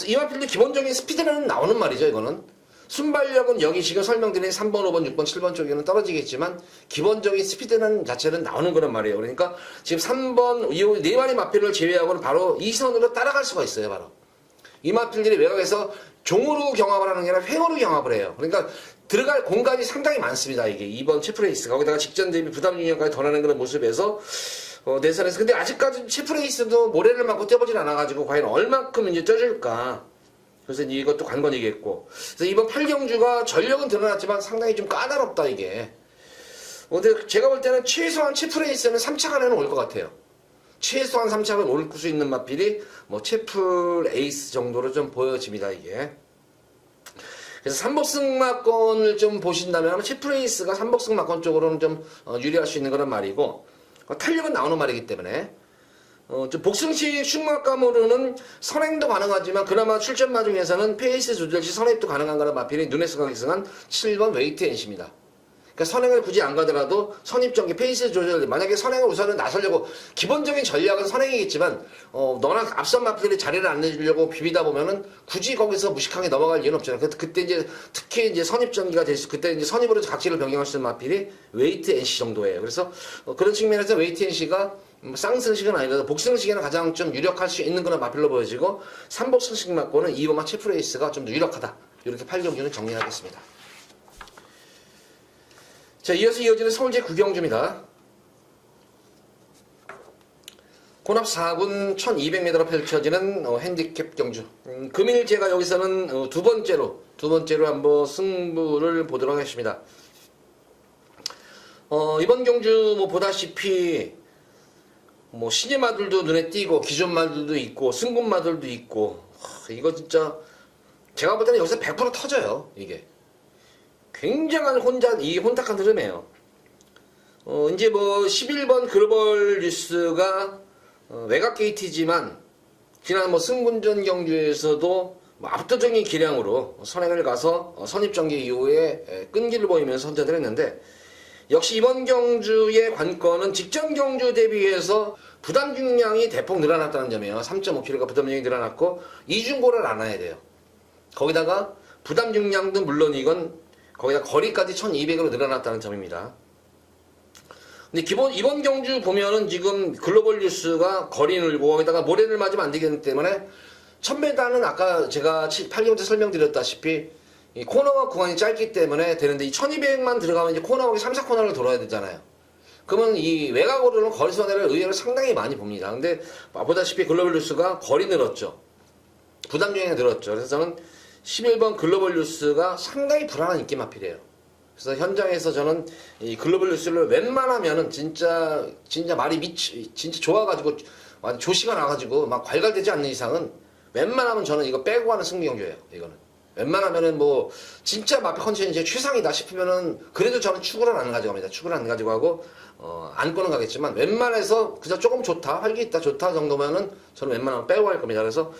이마필드 기본적인 스피드는 나오는 말이죠. 이거는. 순발력은 여기 지금 설명드린 3번, 5번, 6번, 7번 쪽에는 떨어지겠지만 기본적인 스피드는 자체는 나오는 거란 말이에요. 그러니까 지금 3번, 이 4마리 마필을 제외하고는 바로 2선으로 따라갈 수가 있어요. 바로. 이 마필들이 외곽에서 종으로 경합을 하는 게 아니라 횡으로 경합을 해요. 그러니까 들어갈 공간이 상당히 많습니다. 이게 2번 체프레이스. 거기다가 직전 대비 부담 유형까지 덜어내는 그런 모습에서 내선에서 근데 아직까지 체프레이스도 모래를 맞고 뛰어보진 않아가지고 과연 얼만큼 이제 뛰어줄까. 그래서 이것도 관건이겠고. 그래서 이번 8경주가 전력은 드러났지만 상당히 좀 까다롭다 이게. 근데 제가 볼 때는 최소한 체프레이스는 3차 안에는 올 것 같아요. 최소한 3차는 올 수 있는 마필이 뭐 체플 에이스 정도로 좀 보여집니다 이게. 그래서 삼복승마권을 좀 보신다면 치프레이스가 삼복승마권 쪽으로는 좀 유리할 수 있는 그런 말이고, 탄력은 나오는 말이기 때문에 좀 복승시 흉막감으로는 선행도 가능하지만 그나마 출전마 중에서는 페이스 조절 시 선행도 가능한 거는 마필이 눈에서 각성한 7번 웨이트 NC입니다. 그러니까 선행을 굳이 안 가더라도 선입전기 페이스 조절, 만약에 선행을 우선은 나서려고 기본적인 전략은 선행이겠지만 너나 앞선 마필이 자리를 안 내주려고 비비다 보면은 굳이 거기서 무식하게 넘어갈 이유는 없잖아요. 그때 이제 특히 이제 선입전기가 될 수, 그때 이제 선입으로 각지를 변경할 수 있는 마필이 웨이트 NC 정도예요. 그래서 그런 측면에서 웨이트 NC가 쌍승식은 아니라도 복승식에는 가장 좀 유력할 수 있는 그런 마필로 보여지고, 삼복승식 맞고는 2번마 치프레이스가 좀 더 유력하다. 이렇게 8경주는 정리하겠습니다. 자, 이어서 이어지는 서울제 9경주입니다. 혼합 4군 1200m로 펼쳐지는 핸디캡 경주. 금일 제가 여기서는 두 번째로 한번 승부를 보도록 하겠습니다. 이번 경주 뭐 보다시피 뭐 신예마들도 눈에 띄고 기존마들도 있고 승군마들도 있고, 이거 진짜 제가 볼 때는 여기서 100% 터져요. 이게 굉장한 혼탁한 흐름이에요. 이제 뭐 11번 글로벌 뉴스가 외곽 게이트지만 지난 뭐 승군전 경주에서도 뭐 압도적인 기량으로 선행을 가서 선입전기 이후에 끈기를 보이면서 선전을 했는데, 역시 이번 경주의 관건은 직전 경주 대비해서 부담 중량이 대폭 늘어났다는 점이에요. 3.5kg가 부담 중량이 늘어났고 이중고를 안 해야 돼요. 거기다가 부담 중량도 물론이건 거기다 거리까지 1200으로 늘어났다는 점입니다. 근데 이번 경주 보면은 지금 글로벌 뉴스가 거리 늘고 거기다가 모래를 맞으면 안 되기 때문에 1000m는 아까 제가 8개월 때 설명드렸다시피 이 코너가 구간이 짧기 때문에 되는데, 이 1200만 들어가면 이제 코너가 3, 4코너를 돌아야 되잖아요. 그러면 이 외곽으로는 거리 손해를 의외로 상당히 많이 봅니다. 근데 보다시피 글로벌 뉴스가 거리 늘었죠. 부담 중량이 늘었죠. 그래서 저는 11번 글로벌 뉴스가 상당히 불안한 인기 마필이에요. 그래서 현장에서 저는 이 글로벌 뉴스를 웬만하면은 진짜 말이 진짜 좋아가지고 조시가 나가지고 막 괄괄되지 않는 이상은 웬만하면 저는 이거 빼고 가는 승리 경주예요. 이거는 웬만하면은 뭐 진짜 마필 컨디션이 이제 최상이다 싶으면은 그래도 저는 축구를 안 가져갑니다. 축구를 안 가지고 하고 안고는 가겠지만 웬만해서 그저 조금 좋다, 활기 있다, 좋다 정도면은 저는 웬만하면 빼고 갈 겁니다. 그래서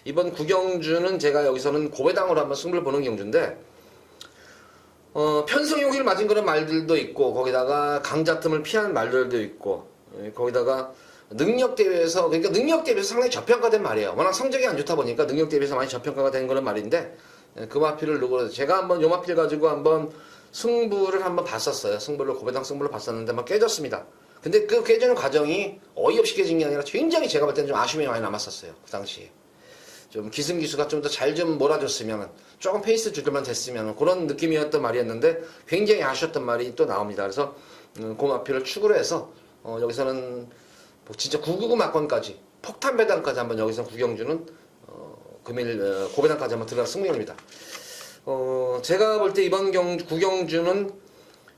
이번 구경주는 제가 여기서는 고배당으로 한번 승부를 보는 경주인데, 편성용기를 맞은 그런 말들도 있고 거기다가 강자 틈을 피한 말들도 있고, 거기다가 능력 대회에서, 그러니까 능력 대회에서 상당히 저평가된 말이에요. 워낙 성적이 안 좋다 보니까 능력 대회에서 많이 저평가가 된 그런 말인데, 그 마필을 누구 제가 한번 요 마필 가지고 한번 승부를 한번 봤었어요. 고배당 승부를 봤었는데 막 깨졌습니다. 근데 그 깨지는 과정이 어이없이 깨진 게 아니라 굉장히 제가 볼 때는 좀 아쉬움이 많이 남았었어요. 그 당시에 좀 기승기수가 좀 더 잘 좀 몰아줬으면, 조금 페이스 조절만 됐으면, 그런 느낌이었던 말이었는데 굉장히 아쉬웠던 말이 또 나옵니다. 그래서 그 마필을 축으로 해서 여기서는 뭐 진짜 999 막건까지 폭탄 배당까지 한번 여기서 구경주는 금일 고배당까지 한번 들어갈 승부입니다. 제가 볼 때 이번 구경주는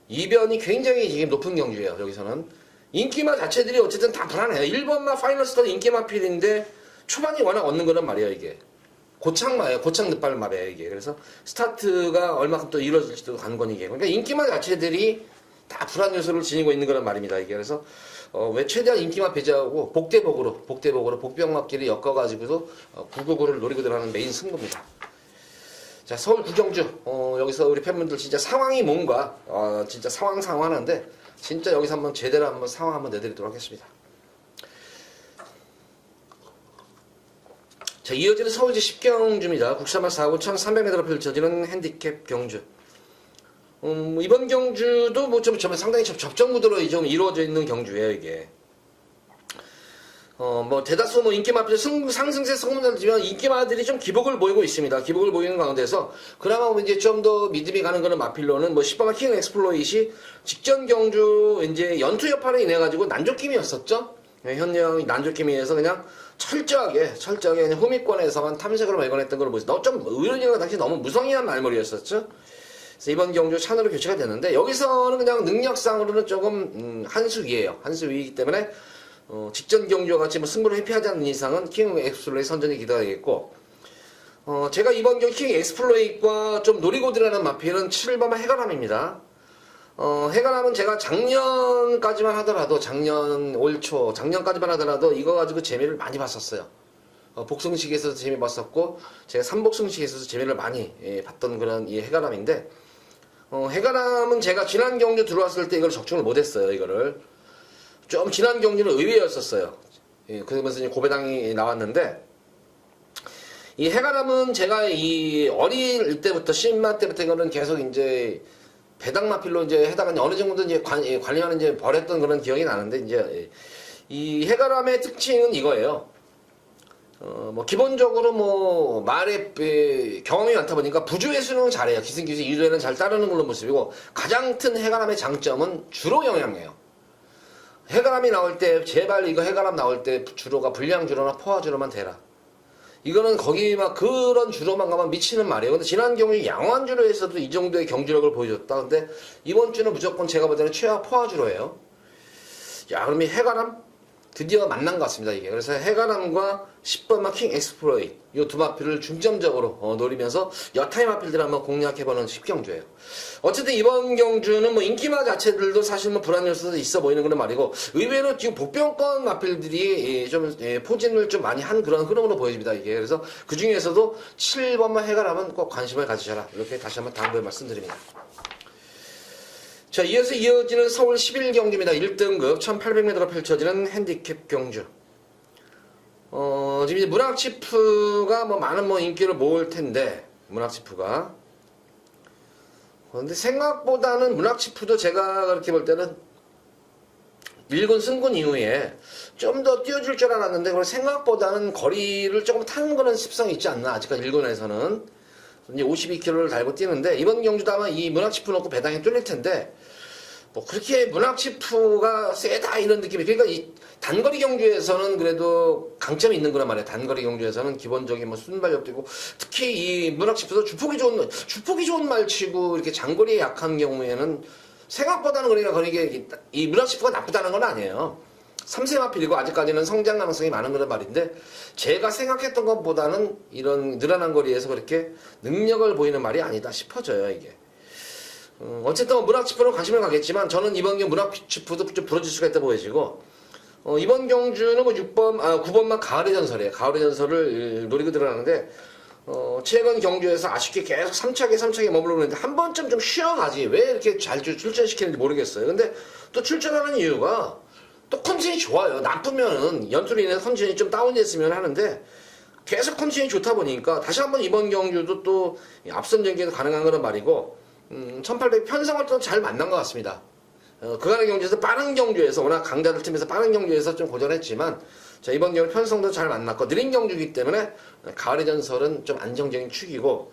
이변이 굉장히 지금 높은 경주예요. 여기서는 인기마 자체들이 어쨌든 다 불안해요. 1번마 파이널스타도 인기마 필인데 초반이 워낙 얻는 거란 말이에요. 이게 고창마예요. 고창 늦발 말이에요. 이게 그래서 스타트가 얼마큼 또 이루어질지도 관건이게. 그러니까 인기마 자체들이 다 불안 요소를 지니고 있는 거란 말입니다. 이게 그래서 왜 최대한 인기만 배제하고 복대복으로 복병맞기를 엮어가지고도 999를 노리고 들어가는 메인 승부입니다. 자, 서울 구경주 여기서 우리 팬분들 진짜 상황이 뭔가 진짜 상황하는데 진짜 여기서 한번 제대로 한번 상황 한번 내드리도록 하겠습니다. 자, 이어지는 서울시 10경주입니다. 국산마 4구 1300m로 펼쳐지는 핸디캡 경주. 이번 경주도 뭐 좀 상당히 접전 구도로 좀 이루어져 있는 경주예요, 이게. 뭐 대다수 뭐 인기마필 상승세 성분들이지만 인기마들이 좀 기복을 보이고 있습니다. 기복을 보이는 가운데서 그나마 이제 좀 더 믿음이 가는 그런 마필로는 뭐 10번마 킹 엑스플로잇이 직전 경주 이제 연투 여파로 인해 가지고 난조킴이었었죠. 현령 난조킴이에서 그냥 철저하게 그냥 후미권에서만 탐색으로 발견했던 걸 보여서 좀 의료진과 당시 너무 무성의한 말머리였었죠. 그래서 이번 경주 찬으로 교체가 됐는데 여기서는 그냥 능력상으로는 조금 한 수 위에요. 한 수 위이기 때문에 직전 경주와 같이 뭐 승부를 회피하지 않는 이상은 킹 엑스플로의 선전이 기다리겠고 제가 이번 경기 킹 엑스플로이트과 좀 노리고 들어가는 마필은 7번만 해가람입니다. 해가람은 제가 작년까지만 하더라도, 작년까지만 하더라도 이거 가지고 재미를 많이 봤었어요. 복승식에서도 재미 봤었고, 제가 삼복승식에서도 재미를 많이 봤던 그런 이 해가람인데, 해가람은 제가 지난 경주 들어왔을 때 이걸 적중을 못했어요, 이거를. 좀 지난 경주는 의외였었어요. 그러면서 이제 고배당이 나왔는데, 이 해가람은 제가 이 어릴 때부터, 신마 때부터 이거는 계속 이제 배당마필로 이제 해당하는 어느 정도 이제 관리하는 이제 벌였던 그런 기억이 나는데, 이제 이 해가람의 특징은 이거예요. 뭐 기본적으로 뭐 말에 경험이 많다 보니까 부주의 수능은 잘해요. 기승기수 이주에는 잘 따르는 그런 모습이고, 가장 큰 해가람의 장점은 주로 영향이에요. 해가람이 나올 때 제발 이거 해가람 나올 때 주로가 불량주로나 포화주로만 대라. 이거는 거기 막 그런 주로만 가면 미치는 말이에요. 근데 지난 경주 양완주로에서도 이 정도의 경주력을 보여줬다. 근데 이번 주는 무조건 제가 볼 때는 최하 포화주로예요. 야, 그럼 이 해가람 드디어 만난 것 같습니다, 이게. 그래서 해가람과 10번 마킹 엑스플로이트, 이 두 마필을 중점적으로 노리면서 여타의 마필들 한번 공략해보는 10경주예요. 어쨌든 이번 경주는 뭐 인기마 자체들도 사실 뭐 불안할 수도 있어 보이는 그런 말이고, 의외로 지금 복병권 마필들이 좀 포진을 좀 많이 한 그런 흐름으로 보여집니다, 이게. 그래서 그 중에서도 7번만 해가람은 꼭 관심을 가지셔라. 이렇게 다시 한번 당부의 말씀드립니다. 자, 이어서 이어지는 서울 11경주입니다. 1등급 1800m로 펼쳐지는 핸디캡 경주. 지금 이제 문학치프가 뭐 많은 뭐 인기를 모을 텐데, 문학치프가. 근데 생각보다는 문학치프도 제가 그렇게 볼 때는 1군 승군 이후에 좀 더 뛰어줄 줄 알았는데, 그걸 생각보다는 거리를 조금 타는 그런 습성이 있지 않나, 아직까지 1군에서는. 이제 52km를 달고 뛰는데, 이번 경주도 아마 이 문학치프 놓고 배당이 뚫릴 텐데, 뭐 그렇게 문학치프가 세다 이런 느낌이. 그러니까 이 단거리 경주에서는 그래도 강점이 있는 거란 말이에요. 단거리 경주에서는 기본적인 뭐 순발력도 있고, 특히 이 문학치프도 주폭이 좋은 말치고 이렇게 장거리에 약한 경우에는 생각보다는, 그러니까 거리게 이 문학치프가 나쁘다는 건 아니에요. 3세 마필이고 아직까지는 성장 가능성이 많은 그런 말인데, 제가 생각했던 것보다는 이런 늘어난 거리에서 그렇게 능력을 보이는 말이 아니다 싶어져요, 이게. 어쨌든 문학치프는 관심을 가겠지만, 저는 이번 경주 문학치프도 좀 부러질 수가 있다 보여지고, 이번 경주는 뭐 9번만 가을의 전설이에요. 가을의 전설을 노리고 들어가는데, 최근 경주에서 아쉽게 계속 3차게 머무르고 있는데, 한 번쯤 좀 쉬어가지. 왜 이렇게 잘 출전시키는지 모르겠어요. 근데 또 출전하는 이유가, 또 컨디션이 좋아요. 나쁘면은 연투로 인해서 컨디션이 좀 다운됐으면 하는데, 계속 컨디션이 좋다 보니까 다시 한번 이번 경주도 또 앞선 전개도 가능한 그런 말이고, 1800 편성을 또 잘 만난 것 같습니다. 그간의 경주에서 빠른 경주에서, 워낙 강자들 팀에서 빠른 경주에서 좀 고전했지만, 자, 이번 경주 편성도 잘 만났고, 느린 경주이기 때문에 가을의 전설은 좀 안정적인 축이고,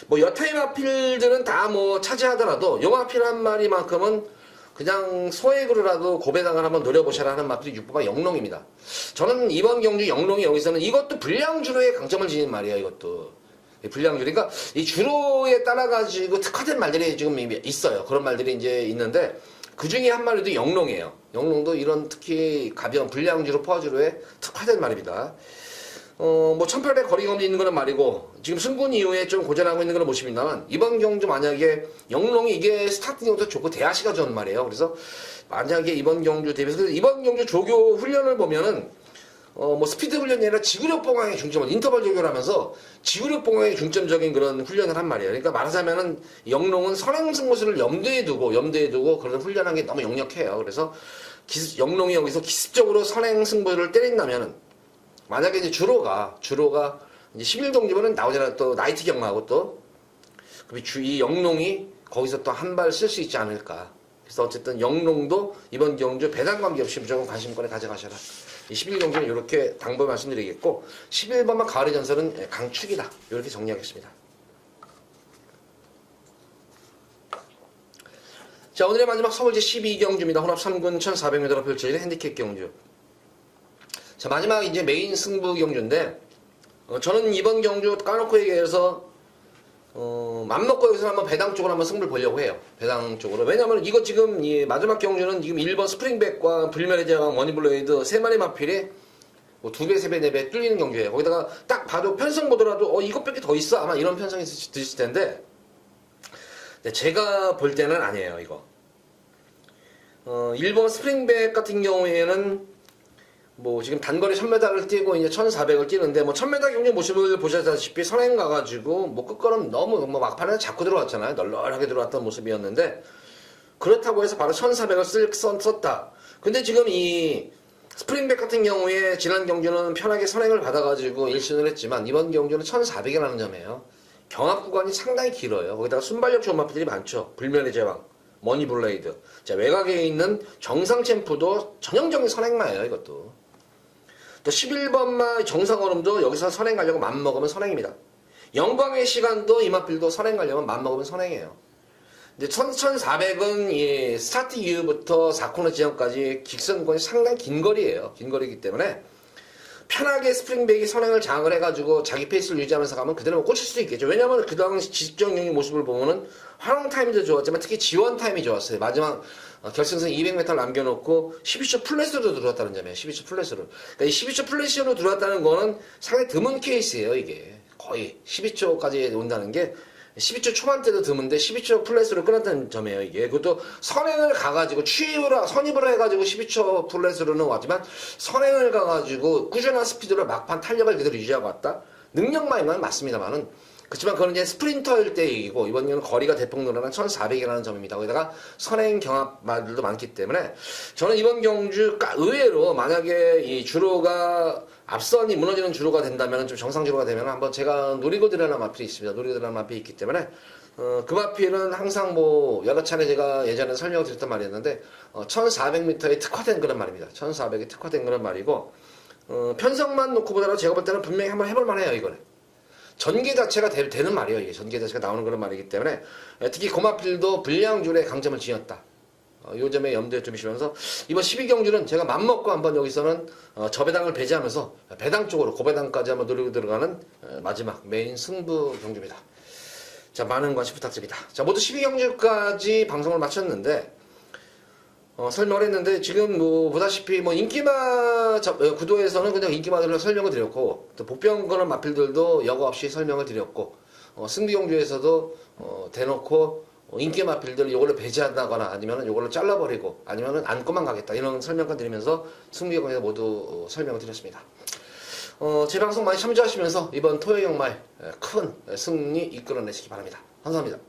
뭐 여타의 마필들은 다 뭐 차지하더라도 요 마필 한 마리만큼은 그냥 소액으로라도 고배당을 한번 노려보셔라 하는 마필이 6번가 영롱입니다. 저는 이번 경주 영롱이 여기서는 이것도 불량주로의 강점을 지닌 말이에요, 이것도. 불량주. 그러니까 이 주로에 따라가지고 특화된 말들이 지금 있어요. 그런 말들이 이제 있는데, 그 중에 한 마리도 영롱이에요. 영롱도 이런 특히 가벼운 불량주로 포화주로에 특화된 말입니다. 뭐 1800 거리 검지 있는 거는 말이고, 지금 승군 이후에 좀 고전하고 있는 그런 모습입니다만, 이번 경주 만약에 영롱이 이게 스타팅부터 좋고 대하시가 좋은 말이에요. 그래서 만약에 이번 경주 대비해서, 이번 경주 조교 훈련을 보면은 뭐 스피드 훈련이 아니라 지구력 봉황에 중점을, 인터벌 조교를 하면서 지구력 봉황에 중점적인 그런 훈련을 한 말이에요. 그러니까 말하자면은 영롱은 선행 승부수를 염두에 두고 그런 훈련한 게 너무 역력해요. 그래서 영롱이 여기서 기습적으로 선행 승부를 때린다면은, 만약에 이제 주로가 이제 11동지면은 나오잖아요. 또 나이트 경마하고 또 이 영롱이 거기서 또 한 발 쓸 수 있지 않을까. 그래서 어쨌든 영롱도 이번 경주 배당 관계없이 무조건 관심권에 가져가셔라. 이 11경주는 이렇게 당부 말씀드리겠고, 11번만 가을의 전설은 강축이다. 이렇게 정리하겠습니다. 자, 오늘의 마지막 서울제 12경주입니다. 혼합 3군 1400m로 펼쳐지는 핸디캡 경주. 자, 마지막 이제 메인 승부 경주인데, 저는 이번 경주 까놓고 얘기해서 맘먹고 여기서 한번 배당 쪽으로 한번 승부를 보려고 해요. 배당 쪽으로. 왜냐면 이거 지금 이 마지막 경주는 지금 1번 스프링백과 불멸의 제왕, 머니블레이드 3마리 마필이 뭐 2배, 3배, 4배 뚫리는 경주예요. 거기다가 딱 봐도 편성 보더라도 이것밖에 더 있어 아마 이런 편성이 드실 텐데 제가 볼 때는 아니에요 이거. 일본 스프링백 같은 경우에는 뭐 지금 단거리 1000m를 뛰고 이제 1400을 뛰는데 뭐 1000m 경주 모습을 보셨다시피 선행 가가지고 뭐 끝걸음 너무 뭐 막판에 잡고 들어왔잖아요. 널널하게 들어왔던 모습이었는데 그렇다고 해서 바로 1400을 썼다. 근데 지금 이 스프링백 같은 경우에 지난 경주는 편하게 선행을 받아가지고 1승을 했지만 이번 경주는 1400이라는 점이에요. 경합 구간이 상당히 길어요. 거기다가 순발력 좋은 마필들이 많죠. 불멸의 제왕, 머니블레이드. 자, 외곽에 있는 정상 챔프도 전형적인 선행마예요, 이것도. 또 11번마 정상 얼음도 여기서 선행 가려고 맘먹으면 선행입니다. 영광의 시간도 이 마필도 선행 가려면 맘먹으면 선행이에요. 근데 1400은 이 스타트 이후부터 4코너 지점까지 직선권이 상당히 긴 거리예요. 긴 거리이기 때문에 편하게 스프링백이 선행을 장악을 해가지고 자기 페이스를 유지하면서 가면 그대로 꽂힐 수도 있겠죠. 왜냐하면 그 당시 직전경기 모습을 보면은 활용 타임도 좋았지만 특히 지원 타임이 좋았어요. 마지막 결승선 200m를 남겨놓고 12초 플랫으로 들어왔다는 점이에요. 12초 플랫으로. 그러니까 이 12초 플랫으로 들어왔다는 거는 상당히 드문 케이스예요. 이게 거의 12초까지 온다는 게 12초 초반대도 드문데 12초 플랫으로 끝났다는 점이에요. 이게 그것도 선행을 가가지고 선입을 해가지고 12초 플랫으로는 왔지만 선행을 가가지고 꾸준한 스피드로 막판 탄력을 그대로 유지하고 왔다. 능력만이면 맞습니다만은 그렇지만 그건 이제 스프린터일 때 얘기고 이번 경우는 거리가 대폭 늘어난 1400이라는 점입니다. 거기다가 선행 경합마들도 많기 때문에 저는 이번 경주 의외로 만약에 이 주로가 앞선이 무너지는 주로가 된다면 좀 정상 주로가 되면 한번 제가 노리고 들어가는 마필이 있습니다. 노리고 들어가는 마필이 있기 때문에 그 마필은 항상 뭐 여러 차례 제가 예전에 설명을 드렸단 말이었는데 1400m에 특화된 그런 말입니다. 1400에 특화된 그런 말이고 편성만 놓고 보더라도 제가 볼 때는 분명히 한번 해볼 만해요. 이거는. 전개 자체가 되는 말이에요. 이게 전개 자체가 나오는 그런 말이기 때문에 특히 고마필도 불량줄에 강점을 지녔다. 요 점에 염두에 두시면서 이번 12경주는 제가 맘먹고 한번 여기서는 저배당을 배제하면서 배당 쪽으로 고배당까지 한번 노리고 들어가는 마지막 메인 승부 경주입니다. 자, 많은 관심 부탁드립니다. 자, 모두 12경주까지 방송을 마쳤는데 설명을 했는데 지금 뭐 보다시피 뭐 인기마 구도에서는 그냥 인기마들로 설명을 드렸고 또 복병 거는 마필들도 여과 없이 설명을 드렸고 승비경주에서도 대놓고 인기 마필들 요걸로 배제한다거나 아니면은 요걸로 잘라버리고 아니면은 안고만 가겠다 이런 설명까지 드리면서 승비경주에 모두 설명을 드렸습니다. 제 방송 많이 참조하시면서 이번 토요일 연말 큰 승리 이끌어내시기 바랍니다. 감사합니다.